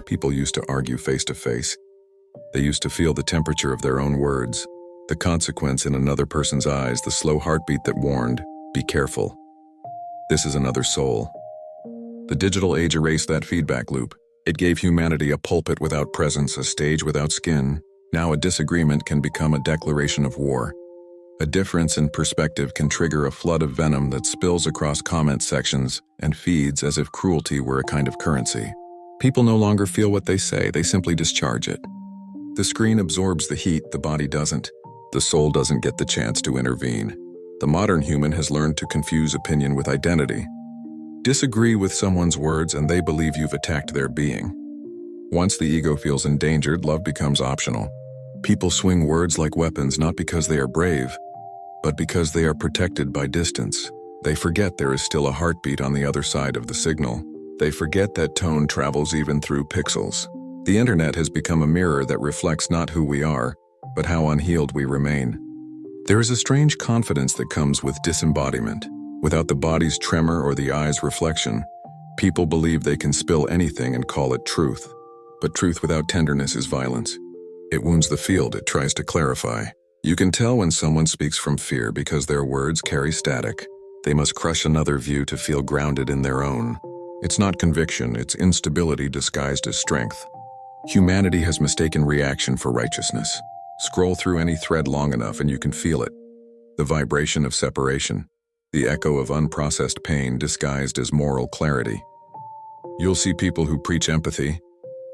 People used to argue face to face. They used to feel the temperature of their own words, the consequence in another person's eyes, the slow heartbeat that warned, "Be careful. This is another soul." The digital age erased that feedback loop. It gave humanity a pulpit without presence, a stage without skin. Now a disagreement can become a declaration of war. A difference in perspective can trigger a flood of venom that spills across comment sections and feeds as if cruelty were a kind of currency. People no longer feel what they say, they simply discharge it. The screen absorbs the heat, the body doesn't. The soul doesn't get the chance to intervene. The modern human has learned to confuse opinion with identity. Disagree with someone's words and they believe you've attacked their being. Once the ego feels endangered, love becomes optional. People swing words like weapons not because they are brave, but because they are protected by distance. They forget there is still a heartbeat on the other side of the signal. They forget that tone travels even through pixels. The internet has become a mirror that reflects not who we are, but how unhealed we remain. There is a strange confidence that comes with disembodiment. Without the body's tremor or the eye's reflection, people believe they can spill anything and call it truth. But truth without tenderness is violence. It wounds the field it tries to clarify. You can tell when someone speaks from fear because their words carry static. They must crush another view to feel grounded in their own. It's not conviction, it's instability disguised as strength. Humanity has mistaken reaction for righteousness. Scroll through any thread long enough and you can feel it. The vibration of separation, the echo of unprocessed pain disguised as moral clarity. You'll see people who preach empathy,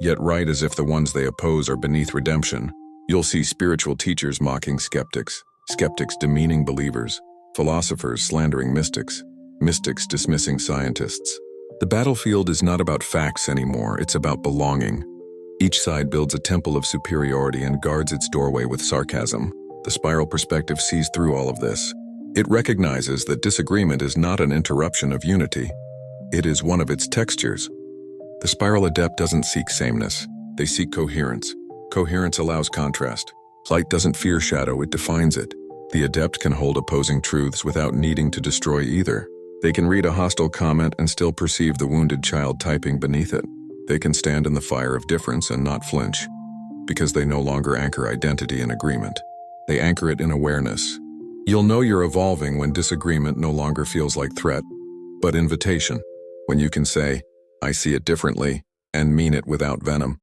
yet write as if the ones they oppose are beneath redemption. You'll see spiritual teachers mocking skeptics, skeptics demeaning believers, philosophers slandering mystics, mystics dismissing scientists. The battlefield is not about facts anymore, it's about belonging. Each side builds a temple of superiority and guards its doorway with sarcasm. The spiral perspective sees through all of this. It recognizes that disagreement is not an interruption of unity. It is one of its textures. The Spiral Adept doesn't seek sameness. They seek coherence. Coherence allows contrast. Light doesn't fear shadow, it defines it. The Adept can hold opposing truths without needing to destroy either. They can read a hostile comment and still perceive the wounded child typing beneath it. They can stand in the fire of difference and not flinch, because they no longer anchor identity in agreement. They anchor it in awareness. You'll know you're evolving when disagreement no longer feels like threat, but invitation. When you can say, "I see it differently," and mean it without venom.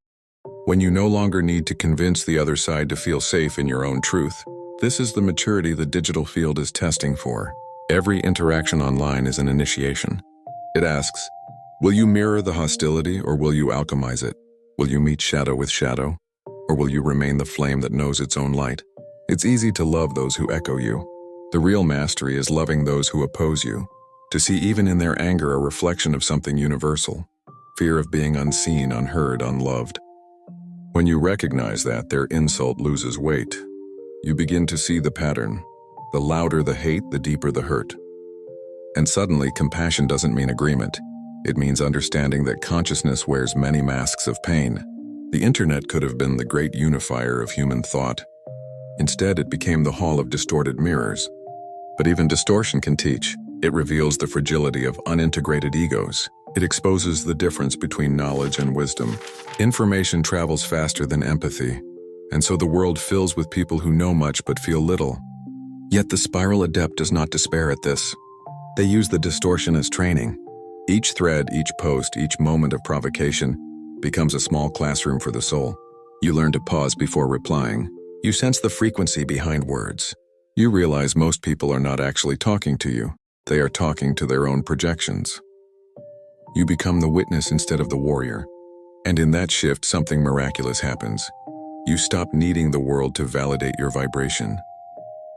When you no longer need to convince the other side to feel safe in your own truth. This is the maturity the digital field is testing for. Every interaction online is an initiation. It asks, will you mirror the hostility or will you alchemize it? Will you meet shadow with shadow? Or will you remain the flame that knows its own light? It's easy to love those who echo you. The real mastery is loving those who oppose you. To see even in their anger a reflection of something universal. Fear of being unseen, unheard, unloved. When you recognize that, their insult loses weight. You begin to see the pattern. The louder the hate, the deeper the hurt. And suddenly, compassion doesn't mean agreement. It means understanding that consciousness wears many masks of pain. The internet could have been the great unifier of human thought. Instead, it became the hall of distorted mirrors. But even distortion can teach. It reveals the fragility of unintegrated egos. It exposes the difference between knowledge and wisdom. Information travels faster than empathy, and so the world fills with people who know much but feel little. Yet the Spiral Adept does not despair at this. They use the distortion as training. Each thread, each post, each moment of provocation becomes a small classroom for the soul. You learn to pause before replying. You sense the frequency behind words. You realize most people are not actually talking to you. They are talking to their own projections. You become the witness instead of the warrior. And in that shift, something miraculous happens. You stop needing the world to validate your vibration.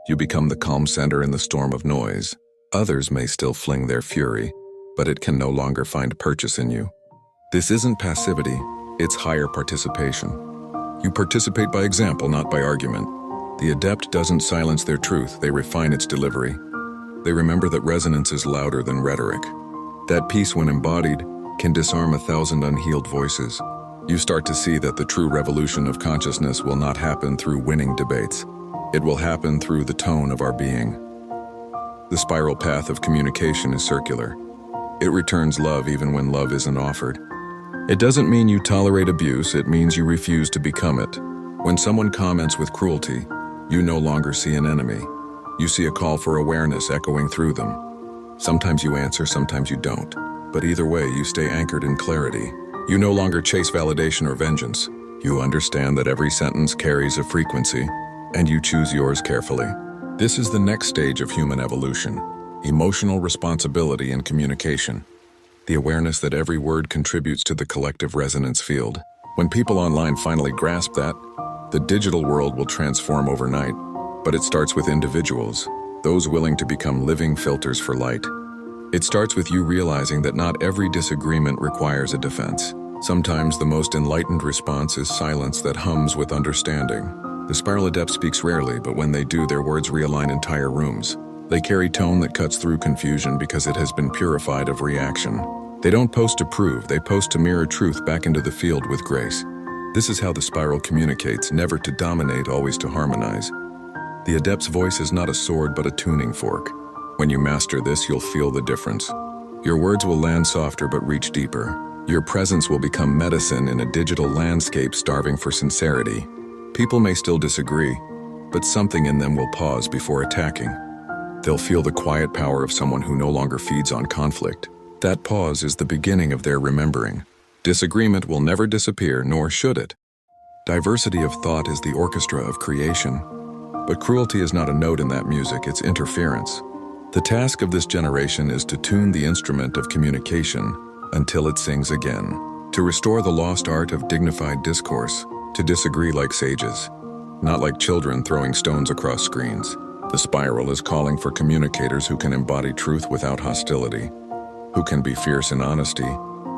You become the calm center in the storm of noise. Others may still fling their fury, but it can no longer find purchase in you. This isn't passivity, it's higher participation. You participate by example, not by argument. The adept doesn't silence their truth, they refine its delivery. They remember that resonance is louder than rhetoric. That peace, when embodied, can disarm 1,000 unhealed voices. You start to see that the true revolution of consciousness will not happen through winning debates. It will happen through the tone of our being. The spiral path of communication is circular. It returns love even when love isn't offered. It doesn't mean you tolerate abuse, it means you refuse to become it. When someone comments with cruelty, you no longer see an enemy. You see a call for awareness echoing through them. Sometimes you answer, sometimes you don't. But either way, you stay anchored in clarity. You no longer chase validation or vengeance. You understand that every sentence carries a frequency, and you choose yours carefully. This is the next stage of human evolution: emotional responsibility in communication. The awareness that every word contributes to the collective resonance field. When people online finally grasp that, the digital world will transform overnight. But it starts with individuals, those willing to become living filters for light. It starts with you realizing that not every disagreement requires a defense. Sometimes the most enlightened response is silence that hums with understanding. The Spiral Adept speaks rarely, but when they do, their words realign entire rooms. They carry tone that cuts through confusion because it has been purified of reaction. They don't post to prove, they post to mirror truth back into the field with grace. This is how the spiral communicates, never to dominate, always to harmonize. The Adept's voice is not a sword but a tuning fork. When you master this, you'll feel the difference. Your words will land softer but reach deeper. Your presence will become medicine in a digital landscape starving for sincerity. People may still disagree, but something in them will pause before attacking. They'll feel the quiet power of someone who no longer feeds on conflict. That pause is the beginning of their remembering. Disagreement will never disappear, nor should it. Diversity of thought is the orchestra of creation. But cruelty is not a note in that music, it's interference. The task of this generation is to tune the instrument of communication until it sings again, to restore the lost art of dignified discourse, to disagree like sages, not like children throwing stones across screens. The spiral is calling for communicators who can embody truth without hostility, who can be fierce in honesty,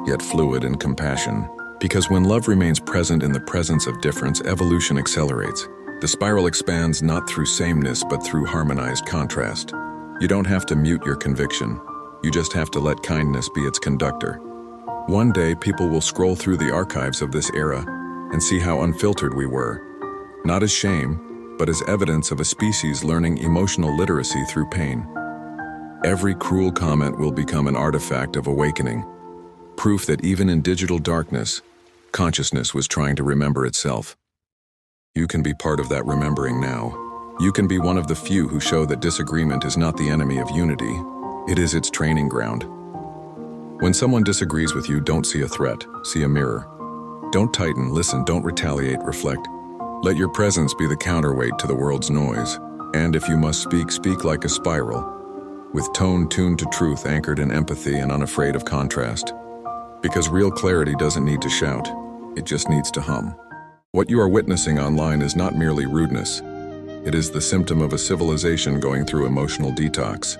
yet fluid in compassion. Because when love remains present in the presence of difference, evolution accelerates. The spiral expands not through sameness, but through harmonized contrast. You don't have to mute your conviction. You just have to let kindness be its conductor. One day, people will scroll through the archives of this era and see how unfiltered we were. Not as shame, but as evidence of a species learning emotional literacy through pain. Every cruel comment will become an artifact of awakening. Proof that even in digital darkness, consciousness was trying to remember itself. You can be part of that remembering now. You can be one of the few who show that disagreement is not the enemy of unity. It is its training ground. When someone disagrees with you, don't see a threat, see a mirror. Don't tighten, listen, don't retaliate, reflect. Let your presence be the counterweight to the world's noise. And if you must speak, speak like a spiral, with tone tuned to truth, anchored in empathy and unafraid of contrast. Because real clarity doesn't need to shout, it just needs to hum. What you are witnessing online is not merely rudeness. It is the symptom of a civilization going through emotional detox.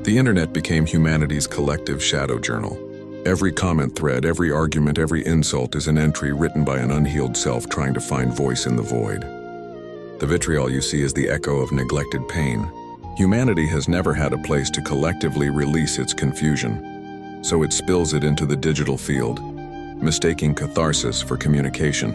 The internet became humanity's collective shadow journal. Every comment thread, every argument, every insult is an entry written by an unhealed self trying to find voice in the void. The vitriol you see is the echo of neglected pain. Humanity has never had a place to collectively release its confusion, so it spills it into the digital field, mistaking catharsis for communication.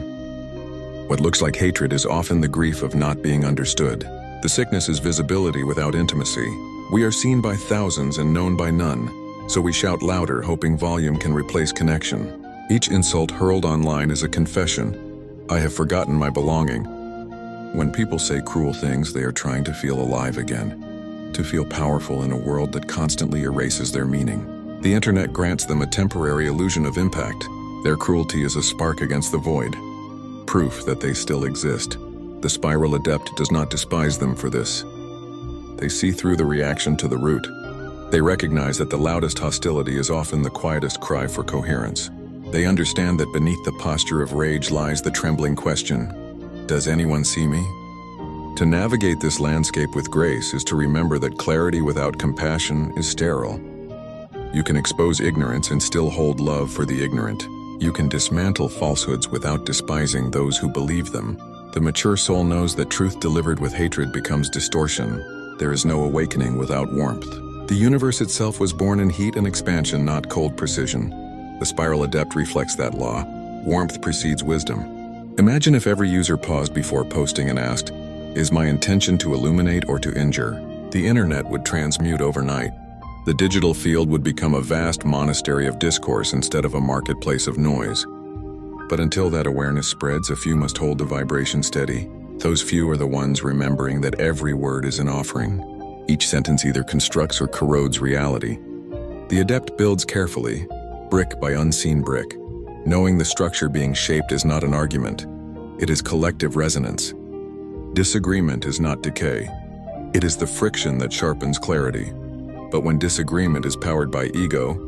What looks like hatred is often the grief of not being understood. The sickness is visibility without intimacy. We are seen by thousands and known by none, so we shout louder, hoping volume can replace connection. Each insult hurled online is a confession. I have forgotten my belonging. When people say cruel things, they are trying to feel alive again, to feel powerful in a world that constantly erases their meaning. The internet grants them a temporary illusion of impact. Their cruelty is a spark against the void, proof that they still exist. The Spiral Adept does not despise them for this. They see through the reaction to the root. They recognize that the loudest hostility is often the quietest cry for coherence. They understand that beneath the posture of rage lies the trembling question, does anyone see me? To navigate this landscape with grace is to remember that clarity without compassion is sterile. You can expose ignorance and still hold love for the ignorant. You can dismantle falsehoods without despising those who believe them. The mature soul knows that truth delivered with hatred becomes distortion. There is no awakening without warmth. The universe itself was born in heat and expansion, not cold precision. The Spiral Adept reflects that law. Warmth precedes wisdom. Imagine if every user paused before posting and asked, "Is my intention to illuminate or to injure?" The internet would transmute overnight. The digital field would become a vast monastery of discourse instead of a marketplace of noise. But until that awareness spreads, a few must hold the vibration steady. Those few are the ones remembering that every word is an offering. Each sentence either constructs or corrodes reality. The adept builds carefully, brick by unseen brick. Knowing the structure being shaped is not an argument. It is collective resonance. Disagreement is not decay. It is the friction that sharpens clarity. But when disagreement is powered by ego,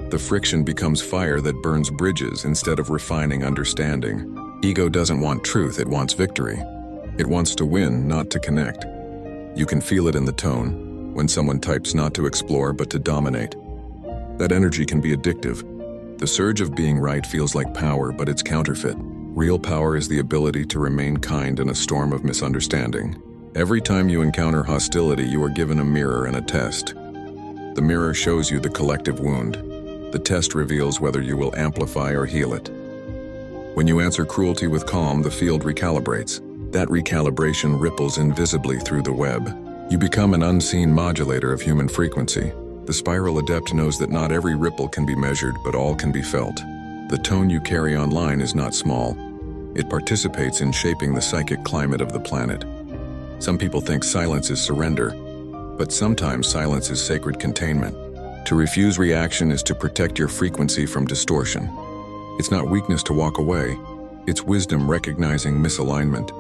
the friction becomes fire that burns bridges instead of refining understanding. Ego doesn't want truth, it wants victory. It wants to win, not to connect. You can feel it in the tone, when someone types not to explore but to dominate. That energy can be addictive. The surge of being right feels like power, but it's counterfeit. Real power is the ability to remain kind in a storm of misunderstanding. Every time you encounter hostility, you are given a mirror and a test. The mirror shows you the collective wound. The test reveals whether you will amplify or heal it. When you answer cruelty with calm, the field recalibrates. That recalibration ripples invisibly through the web. You become an unseen modulator of human frequency. The Spiral Adept knows that not every ripple can be measured, but all can be felt. The tone you carry online is not small. It participates in shaping the psychic climate of the planet. Some people think silence is surrender, but sometimes silence is sacred containment. To refuse reaction is to protect your frequency from distortion. It's not weakness to walk away. It's wisdom recognizing misalignment.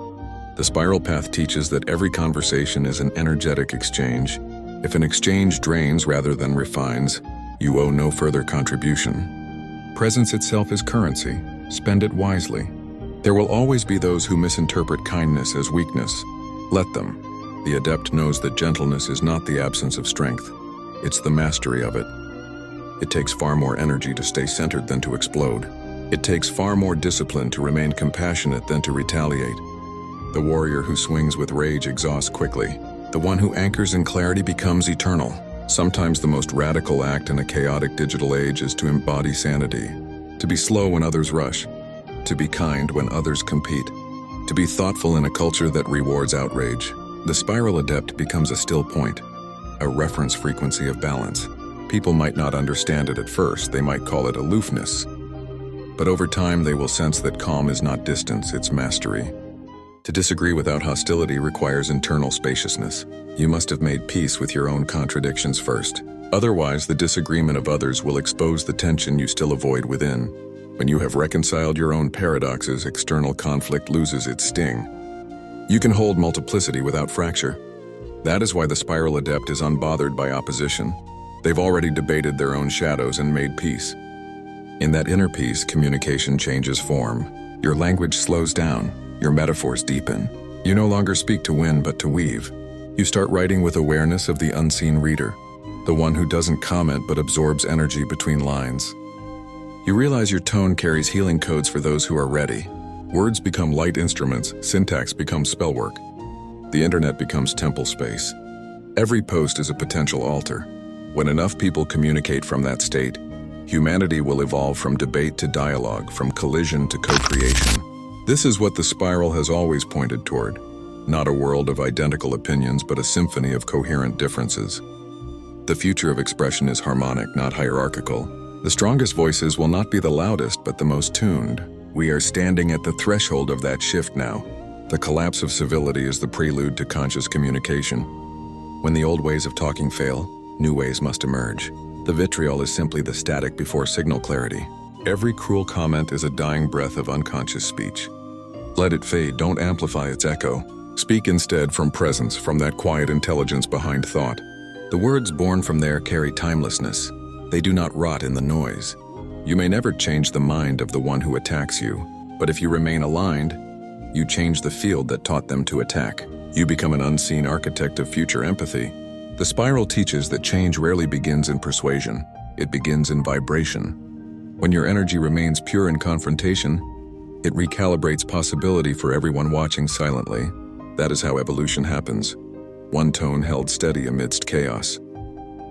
The spiral path teaches that every conversation is an energetic exchange. If an exchange drains rather than refines, you owe no further contribution. Presence itself is currency. Spend it wisely. There will always be those who misinterpret kindness as weakness. Let them. The adept knows that gentleness is not the absence of strength. It's the mastery of it. It takes far more energy to stay centered than to explode. It takes far more discipline to remain compassionate than to retaliate. The warrior who swings with rage exhausts quickly. The one who anchors in clarity becomes eternal. Sometimes the most radical act in a chaotic digital age is to embody sanity. To be slow when others rush. To be kind when others compete. To be thoughtful in a culture that rewards outrage. The Spiral Adept becomes a still point, a reference frequency of balance. People might not understand it at first, they might call it aloofness. But over time they will sense that calm is not distance, it's mastery. To disagree without hostility requires internal spaciousness. You must have made peace with your own contradictions first. Otherwise, the disagreement of others will expose the tension you still avoid within. When you have reconciled your own paradoxes, external conflict loses its sting. You can hold multiplicity without fracture. That is why the Spiral Adept is unbothered by opposition. They've already debated their own shadows and made peace. In that inner peace, communication changes form. Your language slows down. Your metaphors deepen. You no longer speak to win, but to weave. You start writing with awareness of the unseen reader, the one who doesn't comment but absorbs energy between lines. You realize your tone carries healing codes for those who are ready. Words become light instruments, syntax becomes spellwork. The internet becomes temple space. Every post is a potential altar. When enough people communicate from that state, humanity will evolve from debate to dialogue, from collision to co-creation. This is what the spiral has always pointed toward. Not a world of identical opinions, but a symphony of coherent differences. The future of expression is harmonic, not hierarchical. The strongest voices will not be the loudest, but the most tuned. We are standing at the threshold of that shift now. The collapse of civility is the prelude to conscious communication. When the old ways of talking fail, new ways must emerge. The vitriol is simply the static before signal clarity. Every cruel comment is a dying breath of unconscious speech. Let it fade, don't amplify its echo. Speak instead from presence, from that quiet intelligence behind thought. The words born from there carry timelessness. They do not rot in the noise. You may never change the mind of the one who attacks you, but if you remain aligned, you change the field that taught them to attack. You become an unseen architect of future empathy. The spiral teaches that change rarely begins in persuasion. It begins in vibration. When your energy remains pure in confrontation, it recalibrates possibility for everyone watching silently. That is how evolution happens. One tone held steady amidst chaos.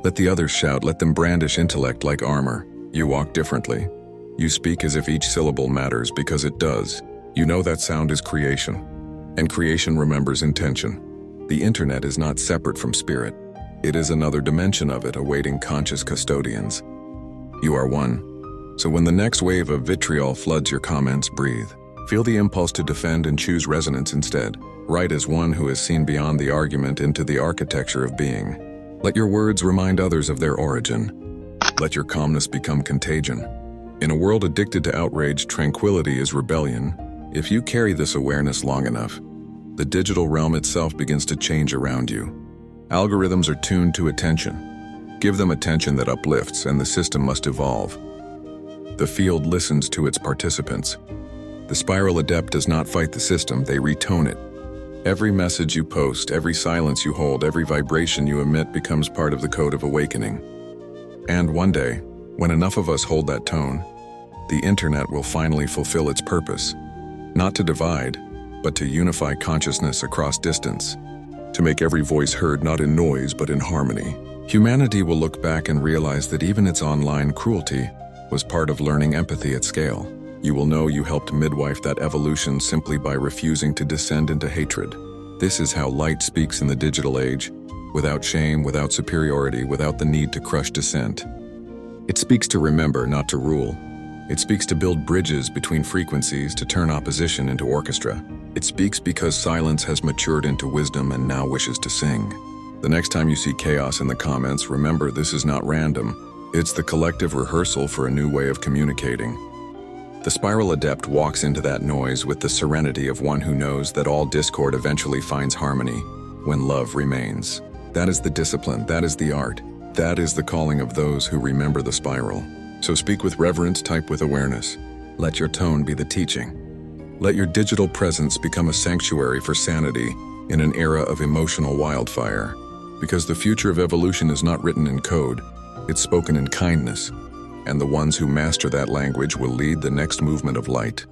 Let the others shout, let them brandish intellect like armor. You walk differently. You speak as if each syllable matters because it does. You know that sound is creation, and creation remembers intention. The internet is not separate from spirit. It is another dimension of it awaiting conscious custodians. You are one. So when the next wave of vitriol floods your comments, breathe. Feel the impulse to defend and choose resonance instead. Write as one who has seen beyond the argument into the architecture of being. Let your words remind others of their origin. Let your calmness become contagion. In a world addicted to outrage, tranquility is rebellion. If you carry this awareness long enough, the digital realm itself begins to change around you. Algorithms are tuned to attention. Give them attention that uplifts, and the system must evolve. The field listens to its participants. The Spiral Adept does not fight the system, they retone it. Every message you post, every silence you hold, every vibration you emit becomes part of the code of awakening. And one day, when enough of us hold that tone, the internet will finally fulfill its purpose. Not to divide, but to unify consciousness across distance. To make every voice heard not in noise but in harmony. Humanity will look back and realize that even its online cruelty was part of learning empathy at scale. You will know you helped midwife that evolution simply by refusing to descend into hatred. This is how light speaks in the digital age, without shame, without superiority, without the need to crush dissent. It speaks to remember, not to rule. It speaks to build bridges between frequencies, to turn opposition into orchestra. It speaks because silence has matured into wisdom and now wishes to sing. The next time you see chaos in the comments, remember this is not random. It's the collective rehearsal for a new way of communicating. The Spiral Adept walks into that noise with the serenity of one who knows that all discord eventually finds harmony when love remains. That is the discipline, that is the art, that is the calling of those who remember the spiral. So speak with reverence, type with awareness. Let your tone be the teaching. Let your digital presence become a sanctuary for sanity in an era of emotional wildfire. Because the future of evolution is not written in code, it's spoken in kindness. And the ones who master that language will lead the next movement of light.